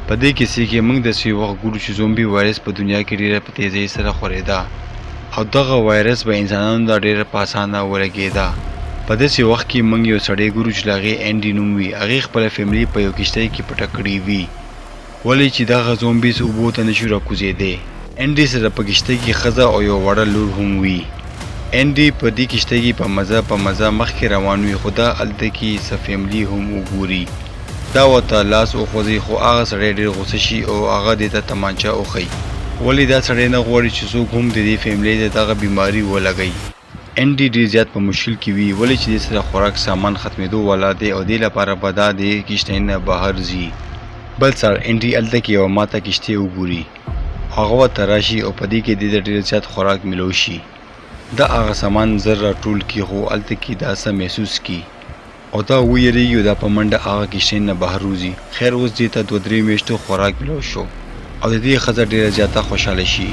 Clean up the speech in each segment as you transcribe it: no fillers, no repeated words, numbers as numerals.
په دې کیسې کې موږ د څه وخت ګورو چې زومبي وایرس په دنیا کې ډېره په تیزۍ سره خورېده او دغه وایرس به انسانانو ته ډېره په اسانه ولګېده. په داسې وخت کې موږ یو سړی ګورو چې د هغې انډي نوم وي. هغې خپله فیملي په یو کښتۍ کې پټه کړې وي، ولې چې دغه زومبیز اوبو ته نشي راکوزېدی. انډي سره په کښتۍ کې ښځه او یو وړه لور هم وي. انډي په دې کښتۍ کې په مزه مخکې روان وي، خو دا هلته کې څه فیملي هم وګوري. دا ورته لاس وخوځي، خو هغه سړی ډېر غوسه شي او هغه دې ته تمانچه وښیي، ولې دا سړی نه غواړي چې څوک هم د دې فیملي د دغه بیماري ولګوي. انډي ډېر زیات په مشکل کې وي، ولې چې دې سره خوراک سامان ختمېدو والا دی او دې لپاره به دا د کښتۍ نه بهر ځي. بل سهار انډي هلته کې یوه ماته کښتۍ وګوري، هغه ورته راشي او په دې کې دې ته ډېر زیات خوراک میلاو شي. دا هغه سامان زر راټول کړي، خو هلته کې دا څه محسوس کړي او دا ویریږي او دا په منډه هغه کښتۍ نه بهر وځي. خیر اوس دې ته 2-3 میاشتو خوراک میلاو شو او د دې ښځه ډېره زیاته خوشحاله شي.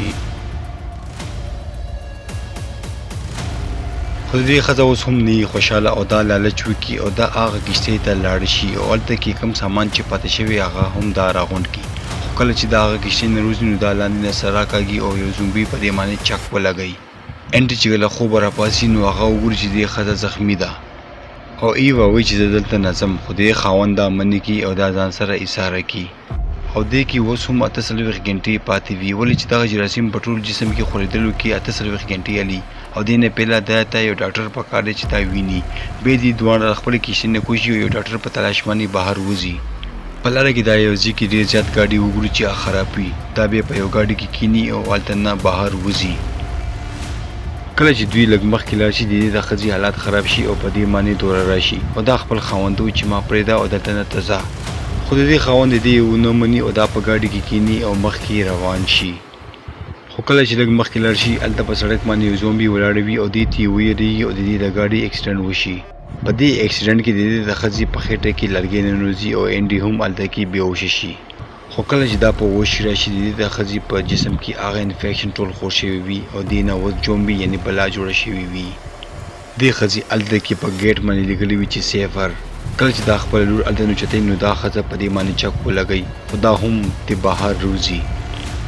خو د دې ښځه اوس هم نه وي خوشحاله او دا لالچ وکړي او دا هغه کښتۍ ته لاړه شي او هلته کې کوم سامان چې پاتې شوی هغه هم دا راغونډ کړي. خو کله چې دا هغه کښتۍ نه روزي نو دا لاندې نه سر راکاږي او یو زومبي په دې باندې چک ولګوي. انډي چې له خوبه راپاڅي نو هغه وګوري چې دې ښځه زخمي ده او ایوه وایي چې زه دلته نه ځم، خو دې خاوند دا منې کړي او دا ځان سره ایساره کړي او دې کې اوس هم 48 غنټې پاتې وي، ولې چې دغه جراثیم په ټول جسم کې خورېدلو کې 48 غنټې علي او دې نه پهله دا ته یو ډاکټر پکار دی چې دا ویني. بیا دې دواړه خپلې کښتۍ نه کوشي او یو ډاکټر په تلاش باندې بهر وځي. په لاره کې دا یو ځای کې ډېر زیات ګاډي وګوري چې خراب وي. دا بیا په یو ګاډي کې کیني او هلته نه بهر وځي. کله چې دوی لږ مخکې لاړ شي د دې د ښځې حالات خراب شي او په دې باندې دوره راشي او دا خپل خاوند وایي چې ما پرېږده او دلته نه ته ځه، خو د دې خاوند د دې ونه مني او دا په ګاډي کې کیني او مخکې روان شي. خو کله چې لږ مخکې لاړ شي هلته په سړک باندې یو زومبي ولاړ وي او دې ته یې ویرېږي او د دې د ګاډي اکسیډنټ وشي. په دې اکسیډنټ کې د دې د ښځې په خېټه کې لرګی ننوځي او انډي هم هلته کې بېهوشه شي. خو کله چې دا په وش راشي د دې د ښځې په جسم کې هغه انفیکشن ټول خور شوی وي او دې نه اوس زومبي یعنې بلا جوړه شوې وي. دې ښځې هلته کې په ګیټ باندې لیکلي وي چې سیفر. کله چې دا خپله لور هلته نوچتوي نو دا ښځه په دې باندې چک ولګوي، خو دا هم د بهر روځي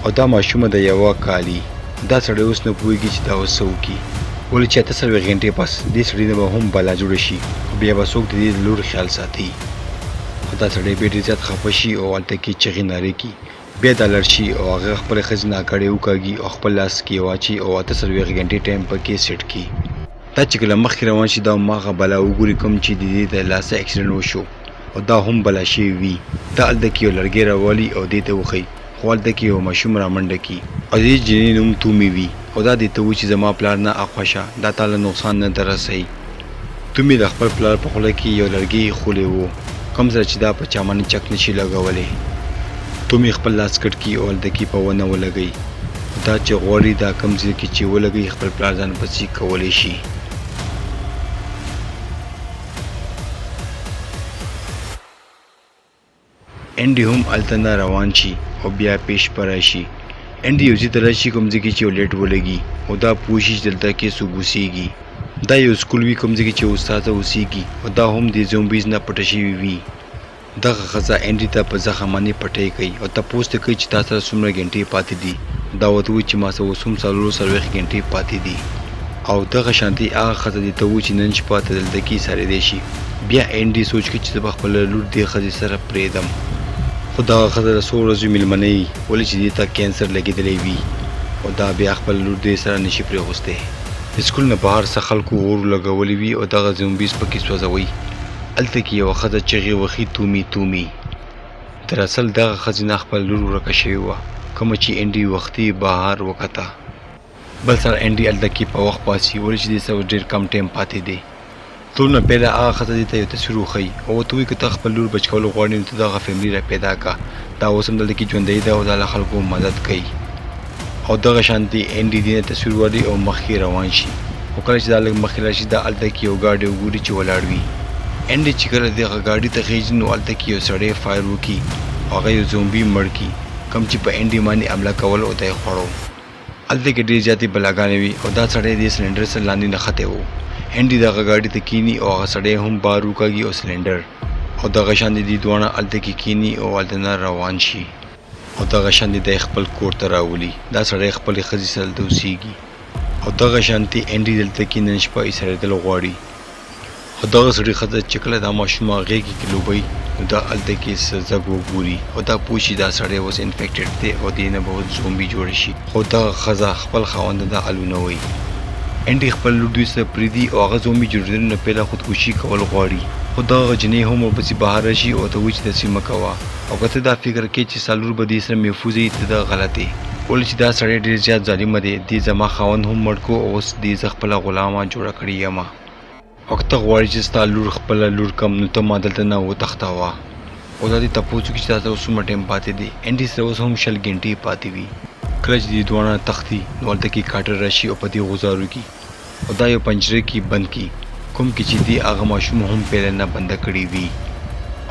او دا ماشومه د 1 کالي. دا سړی اوس نه پوهېږي چې دا اوس څه وکړي، ولې چې 48 غنټې پس دې سړي نه به هم بلا جوړه شي خو بیا به څوک د دې لور خیال ساتي. خو دا سړی بیا ډېر زیات خفه شي او هلته کې چغې نارې کړي. بیا دا لاړ شي او هغه خپلې ښځې ناکړې وکاږي او خپل لاس کې واچي او 48 غنټې ټایم پکې سیټ کړي. دا چې کله مخکې روان شي دا هماغه بلا وګوري کوم چې د دې د لاسه اکسیډنټ وشو او دا هم بلا شوی وي. دا هلته کې یو لرګی راوالي او دې ته وښیي، خو هلته کې یو ماشوم رامنډه کړي او دې جینۍ نوم تومې وي او دا دې ته وایي چې زما پلار نه اخوا شه، دا تا له نقصان نه در رسوي. تومې د خپل پلار په خوله کې یو لرګی ایښولی و کوم سره چې دا په چا باندې چک نشي لګولی. تومې خپل لاس کټ کړي او هلته کې په ونه ولګوي. دا چې غواړي دا کوم ځای کې چې ولګوي خپل پلار ځان پسې کولی شي. انډي هم هلته نه روان شي او بیا پیش په راشي. انډي یو ځای ته راشي کوم ځای کې چې یو لیټ ولګي او دا پوه شي چې دلته کې څوک اوسېږي. دا یو سکول وي کوم ځای کې چې استاده اوسېږي او دا هم د زومبیز نه پټه شوي وي. دغه ښځه انډي ته په زخم باندې پټۍ کوي او تپوس ترې کوي چې تا سره څومره غنټې پاتې دي. دا ورته وایي چې ما سره اوس هم 40 غنټې پاتې دي او دغه شانتې هغه ښځه دې ته وایي چې نن شپه ته دلته کې ایسارېدی شي. بیا انډي سوچ کوي چې زه به خپله لور دې ښځې سره پرېږدم، خو دغه ښځه د څو ورځو مېلمنه وي، ولې چې دې ته کینسر لګېدلی وي او دا بیا خپله لور دې سره نشي پرېغوستی. د سکول نه بهر څه خلکو اور لګولی وي او دغه زومبیز پکې سوځوي. هلته کې یوه ښځه چغې وهي تومې تومې. دراصل دغه ښځې نه خپله لور ورکه شوې وه کومه چې انډي وختي بهر وکته. بل سره انډي هلته کې په وخت پاڅي، ولې چې دې سره ډېر کم ټایم پاتې دی. ټول نه پهله هغه ښځه دې ته یو تصویر وښیي او ورته وایي که ته خپل لور بچ کول غواړې نو ته دغه فیملي را پیدا کړه، دا اوس هم دلته کې ژوندی ده او دا له خلکو مدد کوي. او دغه شانتې انډي دې نه تصویر والی او مخکې روان شي. خو کله چې دا لږ مخکې لاړ شي دا هلته کې یو ګاډی وګوري چې ولاړ وي. انډي چې کله دغه ګاډي ته خیژي نو هلته کې یو سړی فایر وکړي او هغه یو زومبي مړ کړي کوم چې په انډي باندې حمله کول او ته یې خوړو. هلته کې ډېرې زیاتې بلاګانې وي او دا سړی دې سلنډر سره لاندې نښتی و. انډي دغه ګاډي ته کیني او هغه سړی هم بار وکاږي او سلنډر او او دغه شان دي دواړه هلته کې کینی او هلته نه روان شي او دغه شان دی خپل کور ته راولي. دا سړی خپلې ښځې سره دلته اوسېږي او دغه شانتې انډي دلته کې نن شپه ایسارېدل غواړي او دغه سړي ښځه چې کله دا ماشوم غېږې کې لوبوي نو دا هلته کې څه ځګ وګوري او دا پوه شي دا سړی اوس انفیکټډ دی او دې نه به اوس زومبي جوړ شي. خو دغه ښځه خپل خاوند ته دا الونه وایي. انډي خپل لور دوی سره پرېږدي او هغه زومبي جوړېدل نه پهله خودکشي کول غواړي. خو دغه جنۍ هم ورپسې بهر راشي او ته وایي چې داسې مه کوه او که ته دا فکر کوې چې ستا لور به دې سره محفوظ وي ته دا غلط یې. ولې چې دا سړی ډېر زیات ظالمه دی. دې زما خاوند هم مړ کړو او اوس دې زه خپله غلامه جوړه کړې یم. او که ته غواړې چې ستا لور خپله لور کم نو ته ما دلته نه وتښتوه او دا دې تپوس وکړي چې تا سره اوس څومره ټایم پاتې دی. انډي سره اوس هم 20 ګنټې پاتې وي. کله چې دې دواړه تښتي نو هلته کې کاټر راشي او په دې غوځارو کړي او دا یو پنجره کې بند کړي کوم کې چې دې هغه ماشوم هم پهله نه بنده کړې وي.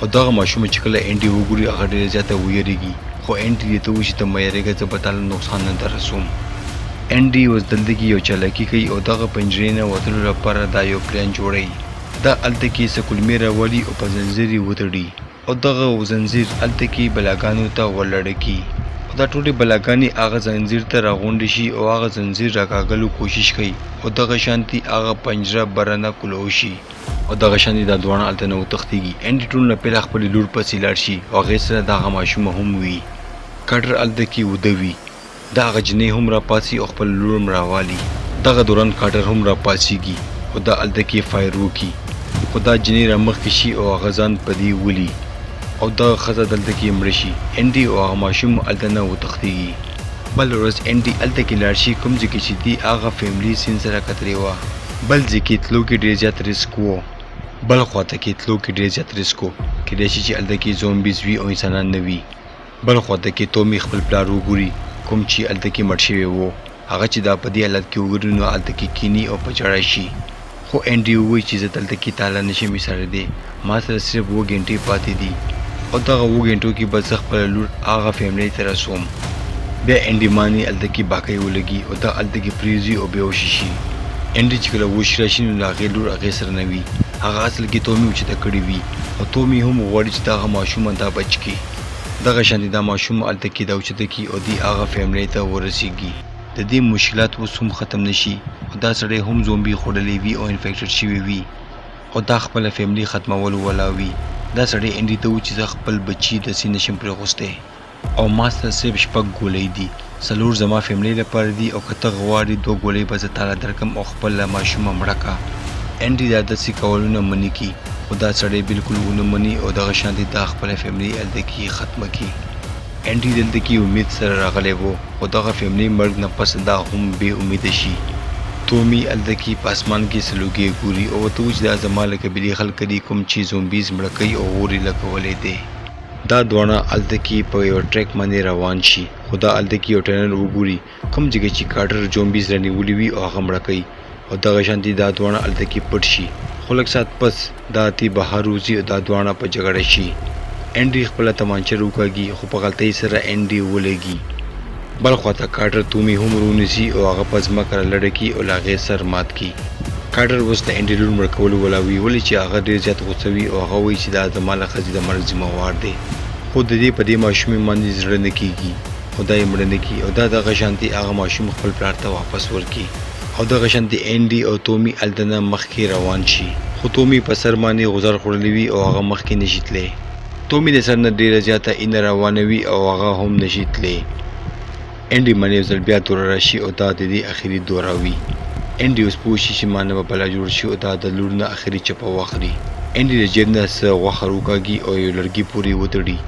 او دغه ماشوم چې کله انډي وګوري هغه ډېره زیاته ویرېږي. خو انډي دې ته وایي چې ته مه یېرېږه زه به تا له نقصان نه در رسوم. انډي اوس دلته کې یو چالاکي کوي او دغه پنجرې نه وتلو لپاره دا یو پلان جوړوي. دا هلته کې څه کلمې راولي او په زنځیر یې وتړي او دغه زنځیر هلته کې بلاګانو ته ورلړه کړي او دا ټولې بلاګانې هغه زنځیر ته راغونډې شي او هغه زنځیر راکاږلو کوشش کوي او دغه شانتي هغه پنجره بره نه کولو شي او دغه شانتي دا دواړه هلته نه وتښتېږي. انډي ټول نه پهله خپلې لور پسې لاړ شي او هغې سره دغه ماشومه هم وي. کاټر هلته کې وده وي. دا هغه جنۍ هم راپاڅي او خپل لور هم راوالي. دغه دوران کاټر هم راپاڅېږي او دا هلته کې فایر وکړي خو دا جنۍ رامخکې شي او هغه ځان په دې ولي او دغه ښځه دلته کې مړه شي. انډي او هغه ماشوم هلته نه وتښتېږي. بل ورځ انډي هلته کې لاړ شي کوم ځای کې چې دې هغه فیملي سین سره کترې وه. بل ځای کې تلو کې ډېر زیات ریسک و. بل خواته کې تلو کې ډېر زیات ریسک و. کیدای شي چې هلته کې زومبیز وي او انسانان نه وي. بل خواته کې تومي خپل پلار وګوري کوم چې هلته کې مړ شوی و. هغه چې دا په دې حالت کې وګوري نو هلته کې کیني او په ژړا شي. خو انډي ووایي چې زه دلته کې تا له نشم ایسارېدی. ما سره صرف 7 ګنټې پاتې دي او دغه 7 ګنټو کې به زه خپله لور هغه فیملۍ ته رسوم. بیا انډي ماني هلته کې باکۍ ولګي او دا هلته کې پرېوځي او بېهوشي شي. انډي چې کله وش راشي نو د هغې لور هغې سره نه وي. هغه اصل کې تومي اوچته کړې وي او تومي هم غواړي چې دغه ماشوم دا بچ کړي. دغه شانتې دا ماشوم هلته کې دا اوچته کړي او دې هغه فیملۍ ته ورسېږي. د دې مشکلات اوس هم ختم نشي او دا سړی هم زومبي خوړلی وي او انفیکټډ شوی وي او دا خپله فیملي ختمولو والا وي. دا سړی انډي ته وایي چې زه خپل بچي داسې نشم پرېغوستی او ما سره صرف 6 ګولۍ دي. 4 زما فیملۍ لپاره دي او که ته غواړې 2 ګولۍ به زه تاله درکړم او خپله ماشومه مړه کړه. انډي دا داسې کولونه منې کړي خو دا سړی بلکل ونه مني او دغه شانتې دا خپله فیملۍ هلته کې ختمه کړي. انډي دلته کې امید سره راغلی و خو دغه فیملۍ مرګ نه پس دا هم بې امیده شي. تومي هلته کې په اسمان کې سلوګې ګوري او ورته وایي چې دا زما له قبیلې خلک دي کوم چې زومبیز مړه کوي او اور یې لګولی دی. دا دواړه هلته کې په یو ټریک باندې روان شي خو دا هلته کې یو ټنل وګوري کوم ځای چې کاټر زومبیز رانیولي وي او هغه مړه کوي او دغه شانتې دا دواړه هلته کې پټ شي. خو لږ ساعت پس دا تی بهر وځي او دا دواړه په جګړه شي. انډي خپله تمانچه روکاږي خو په غلطۍ سره انډي ولګي. بل خواته کاټر تومي هم رونیسي او هغه په ځمکه رالړه کړي او له هغې سر مات کړي. کاټر اوس د انډي لور مړه کولو والا وي ولې چې هغه ډېر زیات غوسه وي او هغه وایي چې دا زما له ښځې د مرګ ذمهوار دی. خو د دې په دې ماشومې باندې زړه نه کېږي او دا یې مړه نه کړي او دا دغه شانتې هغه ماشوم خپل پلار ته واپس ورکړي او دغه شانتې انډي او تومي هلته نه مخکې روان شي. خو تومي په سر باندې غوزار خوړلی وي او هغه مخکې نشي تللی. تومي د سر نه ډېره زیاته اینه روانه وي او هغه هم نشي تللی. انډي باندې یو ځل بیا دوره راشي او دا د دې اخري دوره وي. انډي اوس پوه شي چې ما نه به بلا جوړ شي او دا د لور نه اخري چپه واخلي. انډي د جیب نه څه غوښه روکاږي او یو لرګي پورې وتړي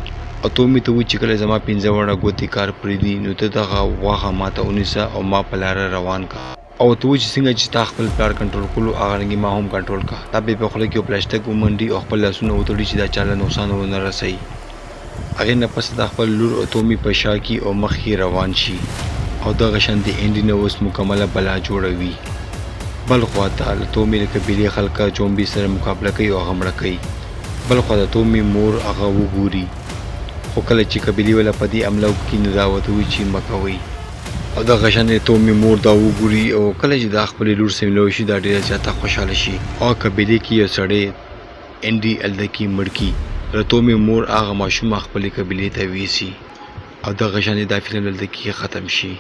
او تومي ته وایي چې کله زما 15 وړه ګوتې کار پرېږدي نو ته دغه غوښه ما ته ونیسه او ما په لاره روان کړه او ته وایي چې څنګه چې تا خپل پلار کنټرول کړلو هغه رنګې ما هم کنټرول کړه. دا بیا په خوله کې یو پلاستیک ومنډي او خپل لاسونه وتړي چې دا چا له نقصان ونه رسوي. هغې نه پس د خپل لور او تومي په شا کې او مخکې روان شي او دغه شانتې انډي نه اوس مکمله بلا جوړوي. بل خواته له تومي له قبیلې خلکه زومبي سره مقابله کوي او هغه مړه کوي. بل خواته تومي مور هغه وګوري خو کله چې قبیلې والا په دې حمله وکړي نو دا ورته وایي چې مه کوئ او دغه شانتې تومي مور دا وګوري او کله چې دا خپلې لور سره ملوي شي دا ډېره زیاته خوشحاله شي او قبیلې کې یو سړی انډي هلته کې مړ کړي راتو مې مور هغه ماشوم خپلې قبیلې ته ویسي او دغه شانې دا فلم دلته کې ختم شي.